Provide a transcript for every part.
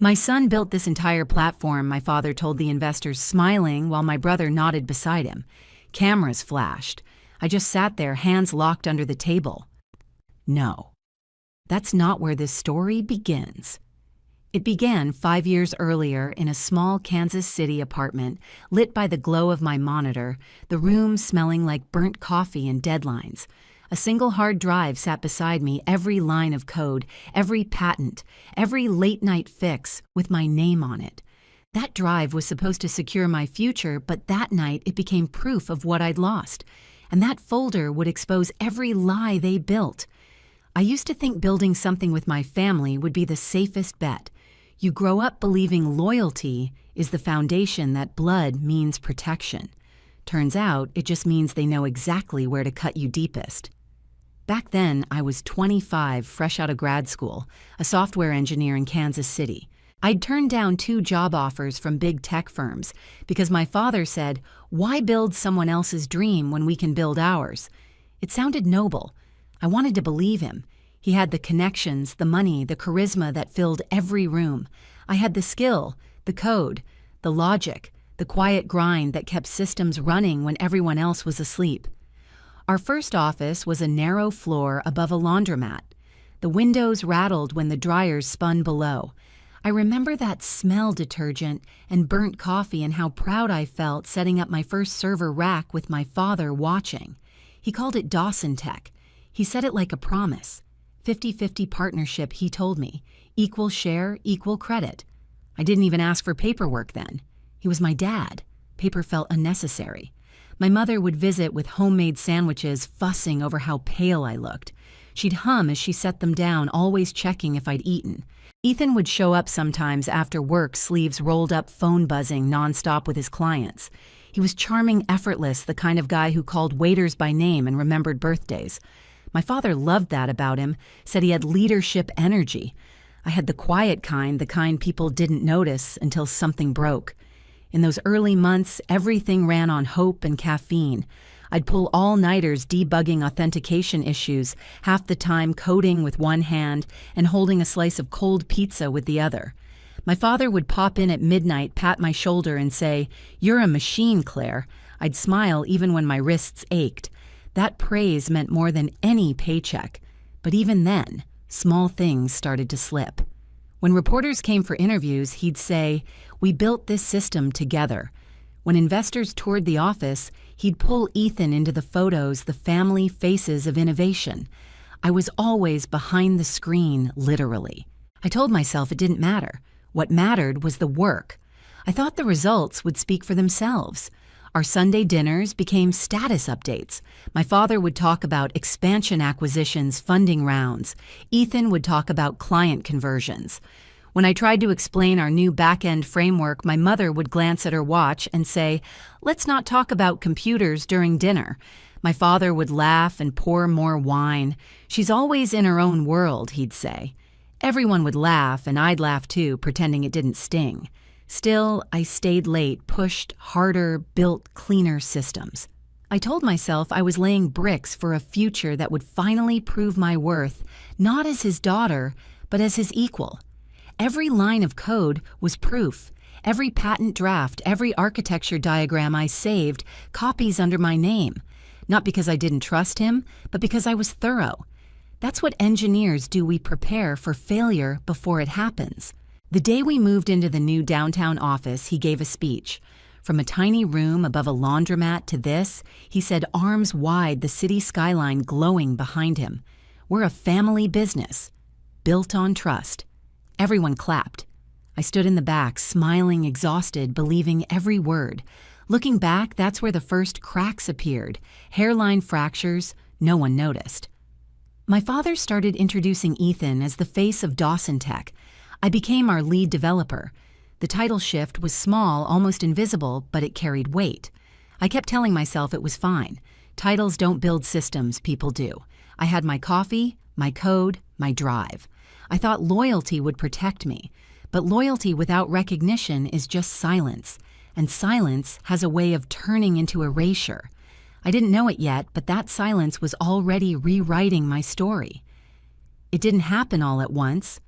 My son built this entire platform, my father told the investors, smiling while my brother nodded beside him. Cameras flashed. I just sat there, hands locked under the table. No, that's not where this story begins. It began 5 years earlier in a small Kansas City apartment, lit by the glow of my monitor, the room smelling like burnt coffee and deadlines. A single hard drive sat beside me, every line of code, every patent, every late-night fix with my name on it. That drive was supposed to secure my future, but that night it became proof of what I'd lost. And that folder would expose every lie they built. I used to think building something with my family would be the safest bet. You grow up believing loyalty is the foundation that blood means protection. Turns out, it just means they know exactly where to cut you deepest. Back then, I was 25, fresh out of grad school, a software engineer in Kansas City. I'd turned down 2 job offers from big tech firms because my father said, "Why build someone else's dream when we can build ours?" It sounded noble. I wanted to believe him. He had the connections, the money, the charisma that filled every room. I had the skill, the code, the logic, the quiet grind that kept systems running when everyone else was asleep. Our first office was a narrow floor above a laundromat. The windows rattled when the dryers spun below. I remember that smell detergent and burnt coffee and how proud I felt setting up my first server rack with my father watching. He called it Dawson Tech. He said it like a promise. 50-50 partnership, he told me. Equal share, equal credit. I didn't even ask for paperwork then. He was my dad. Paper felt unnecessary. My mother would visit with homemade sandwiches, fussing over how pale I looked. She'd hum as she set them down, always checking if I'd eaten. Ethan would show up sometimes after work, sleeves rolled up, phone buzzing nonstop with his clients. He was charming, effortless, the kind of guy who called waiters by name and remembered birthdays. My father loved that about him, said he had leadership energy. I had the quiet kind, the kind people didn't notice until something broke. In those early months, everything ran on hope and caffeine. I'd pull all-nighters debugging authentication issues, half the time coding with one hand and holding a slice of cold pizza with the other. My father would pop in at midnight, pat my shoulder and say, "You're a machine, Claire." I'd smile even when my wrists ached. That praise meant more than any paycheck. But even then, small things started to slip. When reporters came for interviews, he'd say, "We built this system together." When investors toured the office, he'd pull Ethan into the photos, the family faces of innovation. I was always behind the screen, literally. I told myself it didn't matter. What mattered was the work. I thought the results would speak for themselves. Our Sunday dinners became status updates. My father would talk about expansion acquisitions, funding rounds. Ethan would talk about client conversions. When I tried to explain our new back-end framework, my mother would glance at her watch and say, "Let's not talk about computers during dinner." My father would laugh and pour more wine. "She's always in her own world," he'd say. Everyone would laugh, and I'd laugh too, pretending it didn't sting. Still, I stayed late, pushed harder, built cleaner systems. I told myself I was laying bricks for a future that would finally prove my worth, not as his daughter, but as his equal. Every line of code was proof. Every patent draft, every architecture diagram I saved, copies under my name. Not because I didn't trust him, but because I was thorough. That's what engineers do. We prepare for failure before it happens. The day we moved into the new downtown office, he gave a speech. From a tiny room above a laundromat to this, he said, arms wide, the city skyline glowing behind him. "We're a family business, built on trust." Everyone clapped. I stood in the back, smiling, exhausted, believing every word. Looking back, that's where the first cracks appeared. Hairline fractures, no one noticed. My father started introducing Ethan as the face of Dawson Tech. I became our lead developer. The title shift was small, almost invisible, but it carried weight. I kept telling myself it was fine. Titles don't build systems, people do. I had my coffee, my code, my drive. I thought loyalty would protect me. But loyalty without recognition is just silence. And silence has a way of turning into erasure. I didn't know it yet, but that silence was already rewriting my story. It didn't happen all at once.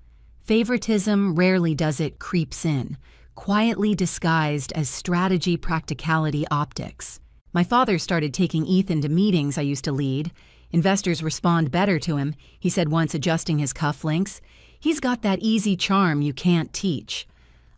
Favoritism, rarely does it, creeps in, quietly disguised as strategy, practicality, optics. My father started taking Ethan to meetings I used to lead. Investors respond better to him, he said once, adjusting his cufflinks. He's got that easy charm you can't teach.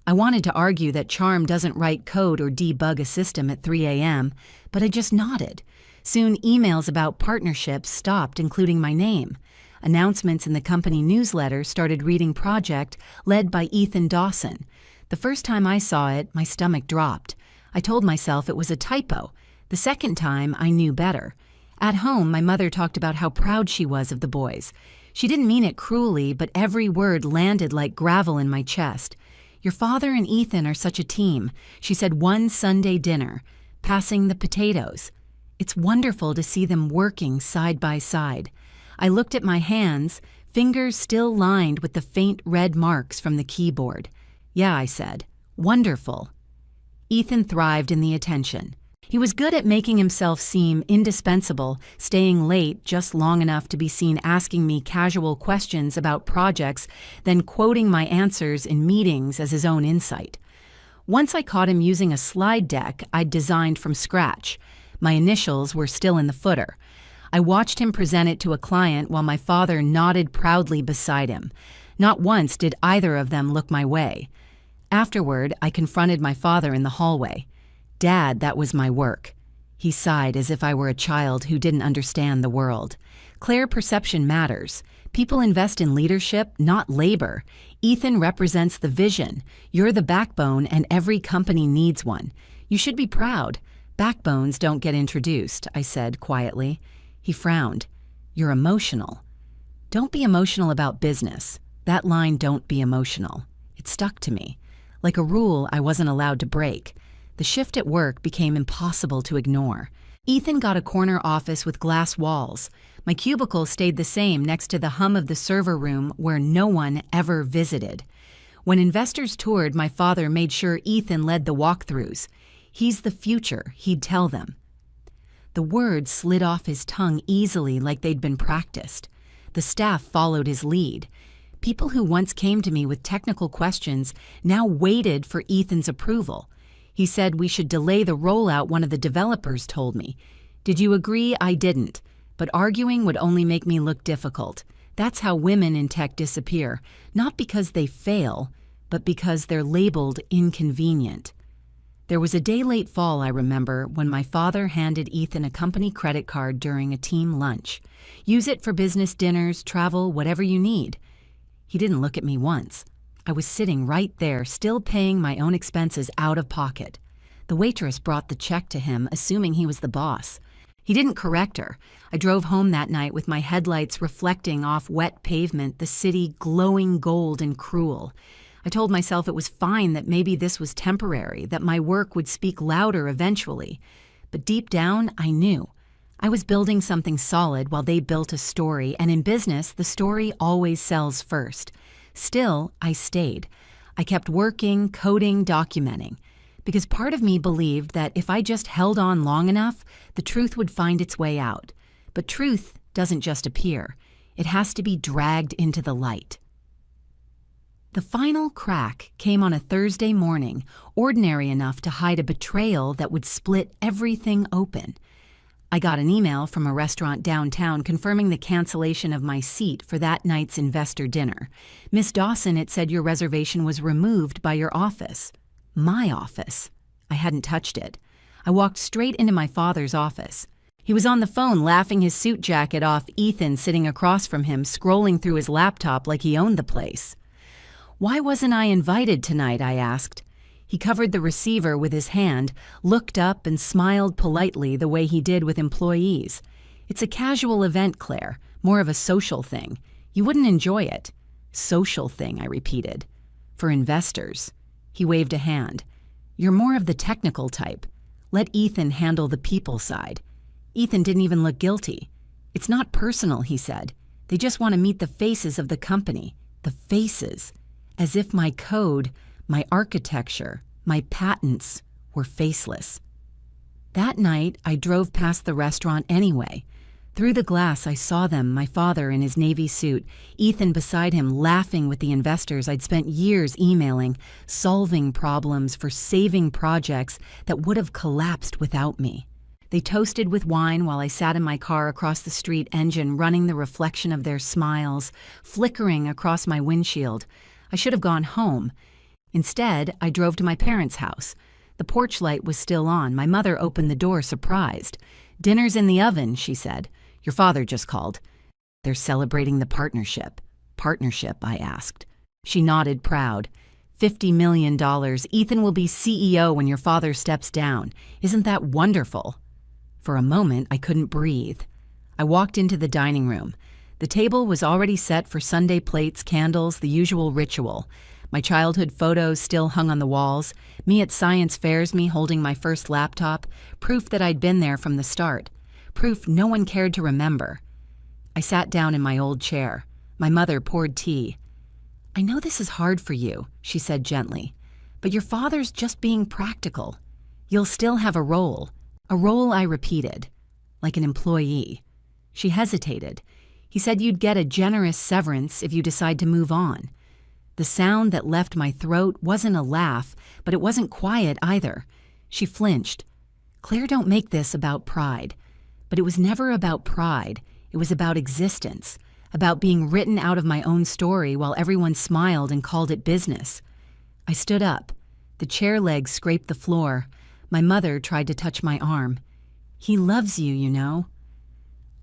I wanted to argue that charm doesn't write code or debug a system at 3 a.m., but I just nodded. Soon emails about partnerships stopped including my name. Announcements in the company newsletter started reading project led by Ethan Dawson. The first time I saw it, my stomach dropped. I told myself it was a typo. The second time, I knew better. At home, my mother talked about how proud she was of the boys. She didn't mean it cruelly, but every word landed like gravel in my chest. Your father and Ethan are such a team, she said one Sunday dinner, passing the potatoes. It's wonderful to see them working side by side. I looked at my hands, fingers still lined with the faint red marks from the keyboard. Yeah, I said. Wonderful. Ethan thrived in the attention. He was good at making himself seem indispensable, staying late just long enough to be seen asking me casual questions about projects, then quoting my answers in meetings as his own insight. Once I caught him using a slide deck I'd designed from scratch. My initials were still in the footer. I watched him present it to a client while my father nodded proudly beside him. Not once did either of them look my way. Afterward, I confronted my father in the hallway. Dad, that was my work. He sighed as if I were a child who didn't understand the world. Clear perception matters. People invest in leadership, not labor. Ethan represents the vision. You're the backbone, and every company needs one. You should be proud. Backbones don't get introduced, I said quietly. He frowned. You're emotional. Don't be emotional about business. That line, don't be emotional. It stuck to me. Like a rule I wasn't allowed to break. The shift at work became impossible to ignore. Ethan got a corner office with glass walls. My cubicle stayed the same next to the hum of the server room where no one ever visited. When investors toured, my father made sure Ethan led the walkthroughs. He's the future, he'd tell them. The words slid off his tongue easily like they'd been practiced. The staff followed his lead. People who once came to me with technical questions now waited for Ethan's approval. He said we should delay the rollout, one of the developers told me. Did you agree? I didn't. But arguing would only make me look difficult. That's how women in tech disappear, not because they fail, but because they're labeled inconvenient. There was a day late fall, I remember, when my father handed Ethan a company credit card during a team lunch. Use it for business dinners, travel, whatever you need. He didn't look at me once. I was sitting right there, still paying my own expenses out of pocket. The waitress brought the check to him, assuming he was the boss. He didn't correct her. I drove home that night with my headlights reflecting off wet pavement, the city glowing gold and cruel. I told myself it was fine, that maybe this was temporary, that my work would speak louder eventually. But deep down, I knew. I was building something solid while they built a story, and in business, the story always sells first. Still, I stayed. I kept working, coding, documenting. Because part of me believed that if I just held on long enough, the truth would find its way out. But truth doesn't just appear. It has to be dragged into the light. The final crack came on a Thursday morning, ordinary enough to hide a betrayal that would split everything open. I got an email from a restaurant downtown confirming the cancellation of my seat for that night's investor dinner. Miss Dawson, it said your reservation was removed by your office. My office. I hadn't touched it. I walked straight into my father's office. He was on the phone laughing his suit jacket off, Ethan sitting across from him, scrolling through his laptop like he owned the place. Why wasn't I invited tonight? I asked. He covered the receiver with his hand, looked up and smiled politely the way he did with employees. It's a casual event, Claire, more of a social thing. You wouldn't enjoy it. Social thing, I repeated. For investors. He waved a hand. You're more of the technical type. Let Ethan handle the people side. Ethan didn't even look guilty. It's not personal, he said. They just want to meet the faces of the company. The faces. As if my code, my architecture, my patents were faceless. That night, I drove past the restaurant anyway. Through the glass, I saw them, my father in his Navy suit, Ethan beside him laughing with the investors I'd spent years emailing, solving problems for saving projects that would have collapsed without me. They toasted with wine while I sat in my car across the street engine running the reflection of their smiles, flickering across my windshield. I should have gone home. Instead, I drove to my parents' house. The porch light was still on. My mother opened the door, surprised. "Dinner's in the oven," she said. "Your father just called." "They're celebrating the partnership." "Partnership?" I asked. She nodded, proud. $50 million. Ethan will be CEO when your father steps down. Isn't that wonderful? For a moment, I couldn't breathe. I walked into the dining room. The table was already set for Sunday plates, candles, the usual ritual. My childhood photos still hung on the walls, me at science fairs, me holding my first laptop, proof that I'd been there from the start, proof no one cared to remember. I sat down in my old chair. My mother poured tea. "I know this is hard for you," she said gently, "but your father's just being practical. You'll still have a role, I repeated, like an employee." She hesitated. "He said you'd get a generous severance if you decide to move on." The sound that left my throat wasn't a laugh, but it wasn't quiet either. She flinched. "Claire, don't make this about pride." But it was never about pride. It was about existence, about being written out of my own story while everyone smiled and called it business. I stood up. The chair legs scraped the floor. My mother tried to touch my arm. "He loves you, you know."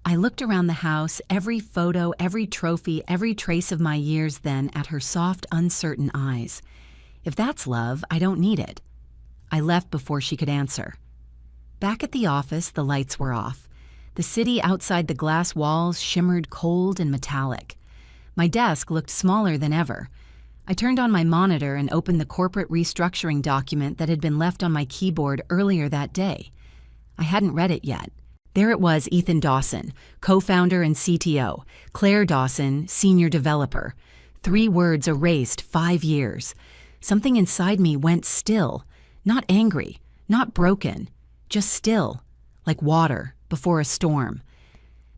I looked around the house, every photo, every trophy, every trace of my years then at her soft, uncertain eyes. If that's love, I don't need it. I left before she could answer. Back at the office, the lights were off. The city outside the glass walls shimmered cold and metallic. My desk looked smaller than ever. I turned on my monitor and opened the corporate restructuring document that had been left on my keyboard earlier that day. I hadn't read it yet. There it was, Ethan Dawson, co-founder and CTO, Claire Dawson, senior developer. 3 words erased, 5 years. Something inside me went still, not angry, not broken, just still, like water before a storm.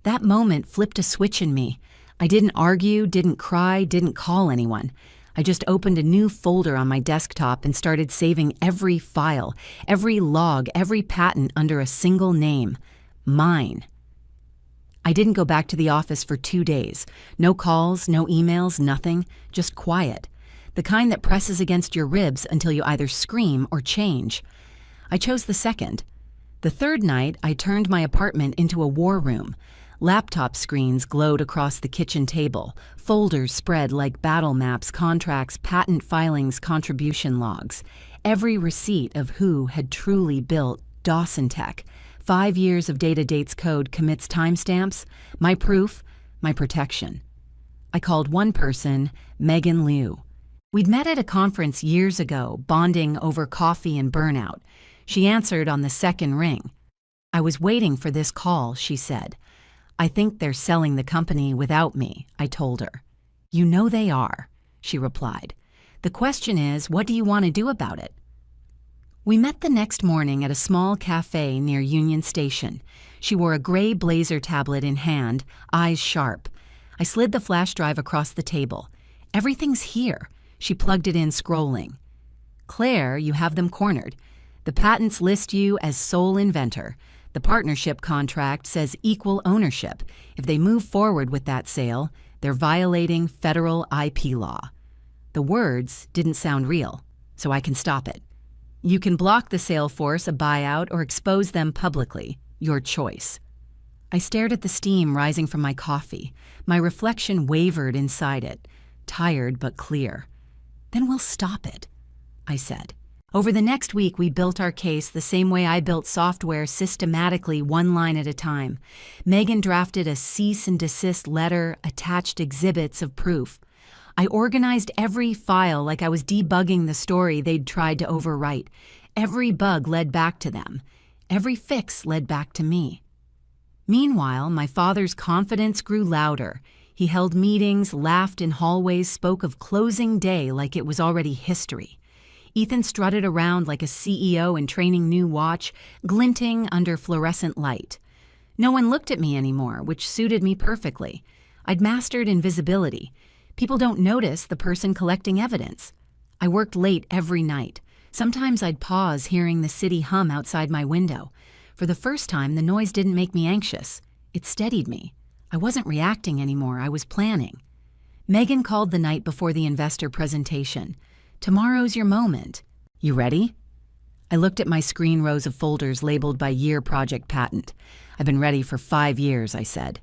That moment flipped a switch in me. I didn't argue, didn't cry, didn't call anyone. I just opened a new folder on my desktop and started saving every file, every log, every patent under a single name. Mine. I didn't go back to the office for 2 days. No calls, no emails, nothing, just quiet. The kind that presses against your ribs until you either scream or change. I chose the second. The third night, I turned my apartment into a war room. Laptop screens glowed across the kitchen table, folders spread like battle maps, contracts, patent filings, contribution logs. Every receipt of who had truly built Dawson Tech. 5 years of data dates code commits timestamps, my proof, my protection. I called one person, Megan Liu. We'd met at a conference years ago, bonding over coffee and burnout. She answered on the second ring. "I was waiting for this call," she said. "I think they're selling the company without me," I told her. "You know they are," she replied. "The question is, what do you want to do about it?" We met the next morning at a small cafe near Union Station. She wore a gray blazer tablet in hand, eyes sharp. I slid the flash drive across the table. "Everything's here." She plugged it in, scrolling. "Claire, you have them cornered. The patents list you as sole inventor. The partnership contract says equal ownership. If they move forward with that sale, they're violating federal IP law." The words didn't sound real, so I can stop it. "You can block the sale force, a buyout, or expose them publicly. Your choice." I stared at the steam rising from my coffee. My reflection wavered inside it, tired but clear. "Then we'll stop it," I said. Over the next week, we built our case the same way I built software, systematically, one line at a time. Megan drafted a cease and desist letter, attached exhibits of proof. I organized every file like I was debugging the story they'd tried to overwrite. Every bug led back to them. Every fix led back to me. Meanwhile, my father's confidence grew louder. He held meetings, laughed in hallways, spoke of closing day like it was already history. Ethan strutted around like a CEO in training new watch, glinting under fluorescent light. No one looked at me anymore, which suited me perfectly. I'd mastered invisibility. People don't notice the person collecting evidence. I worked late every night. Sometimes I'd pause hearing the city hum outside my window. For the first time, the noise didn't make me anxious. It steadied me. I wasn't reacting anymore, I was planning. Megan called the night before the investor presentation. "Tomorrow's your moment. You ready?" I looked at my screen rows of folders labeled by year project patent. "I've been ready for 5 years," I said.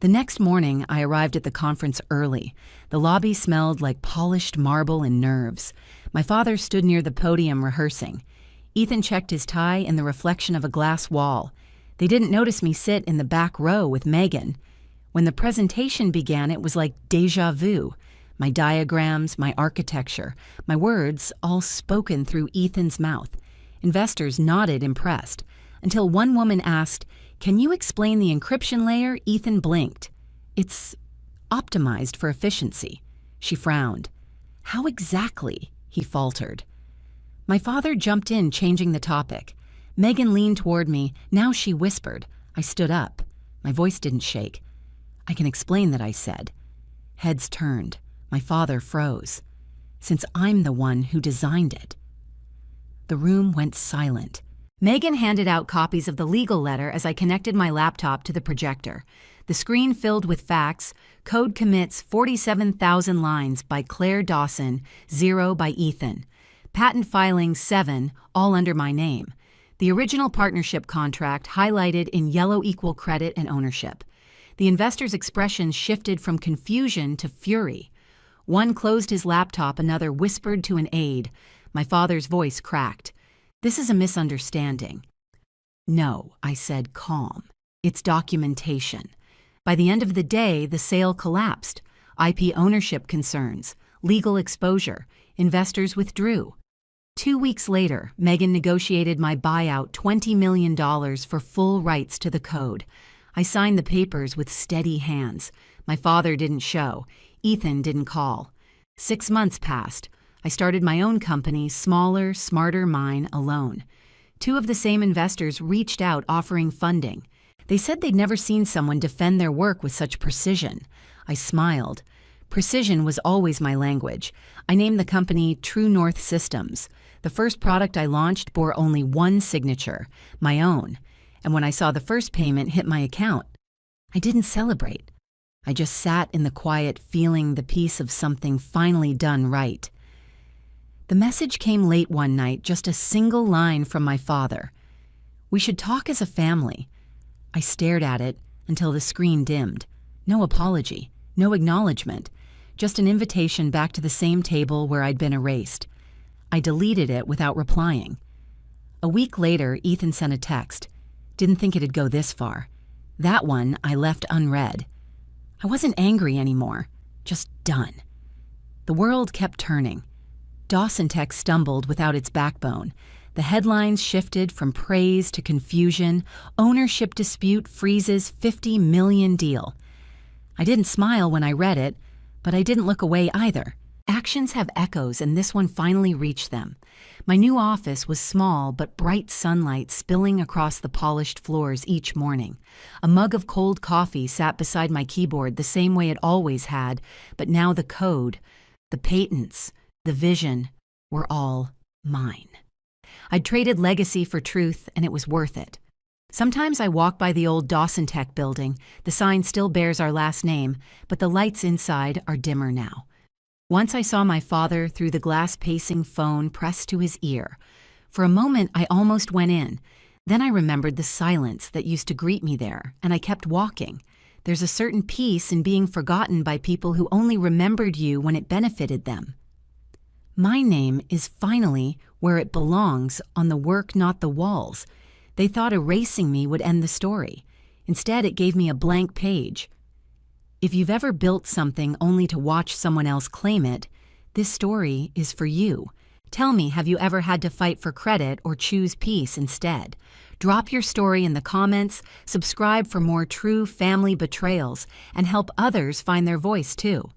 The next morning, I arrived at the conference early. The lobby smelled like polished marble and nerves. My father stood near the podium rehearsing. Ethan checked his tie in the reflection of a glass wall. They didn't notice me sit in the back row with Megan. When the presentation began, it was like déjà vu. My diagrams, my architecture, my words, all spoken through Ethan's mouth. Investors nodded impressed, until one woman asked, "Can you explain the encryption layer?" Ethan blinked. "It's optimized for efficiency." She frowned. "How exactly?" he faltered. My father jumped in, changing the topic. Megan leaned toward me. Now she whispered. I stood up. My voice didn't shake. "I can explain that," I said. Heads turned. My father froze. "Since I'm the one who designed it." The room went silent. Megan handed out copies of the legal letter as I connected my laptop to the projector. The screen filled with facts. Code commits 47,000 lines by Claire Dawson, 0 by Ethan. Patent filing 7, all under my name. The original partnership contract highlighted in yellow equal credit and ownership. The investor's expressions shifted from confusion to fury. One closed his laptop, another whispered to an aide. My father's voice cracked. "This is a misunderstanding." "No," I said, calm. "It's documentation." By the end of the day, the sale collapsed. IP ownership concerns, legal exposure, investors withdrew. 2 weeks later, Megan negotiated my buyout $20 million for full rights to the code. I signed the papers with steady hands. My father didn't show. Ethan didn't call. 6 months passed. I started my own company, smaller, smarter mine, alone. 2 of the same investors reached out offering funding. They said they'd never seen someone defend their work with such precision. I smiled. Precision was always my language. I named the company True North Systems. The first product I launched bore only one signature, my own. And when I saw the first payment hit my account, I didn't celebrate. I just sat in the quiet, feeling the peace of something finally done right. The message came late one night, just a single line from my father. "We should talk as a family." I stared at it until the screen dimmed. No apology, no acknowledgement, just an invitation back to the same table where I'd been erased. I deleted it without replying. A week later, Ethan sent a text. Didn't think it'd go this far. That one I left unread. I wasn't angry anymore, just done. The world kept turning. Dawson Tech stumbled without its backbone. The headlines shifted from praise to confusion. Ownership dispute freezes $50 million deal. I didn't smile when I read it, but I didn't look away either. Actions have echoes, and this one finally reached them. My new office was small, but bright sunlight spilling across the polished floors each morning. A mug of cold coffee sat beside my keyboard the same way it always had, but now the code, the patents, the vision were all mine. I'd traded legacy for truth, and it was worth it. Sometimes I walk by the old Dawson Tech building. The sign still bears our last name, but the lights inside are dimmer now. Once I saw my father through the glass-pacing phone pressed to his ear. For a moment, I almost went in. Then I remembered the silence that used to greet me there, and I kept walking. There's a certain peace in being forgotten by people who only remembered you when it benefited them. My name is finally where it belongs, on the work, not the walls. They thought erasing me would end the story. Instead, it gave me a blank page. If you've ever built something only to watch someone else claim it, this story is for you. Tell me, have you ever had to fight for credit or choose peace instead? Drop your story in the comments, subscribe for more true family betrayals, and help others find their voice too.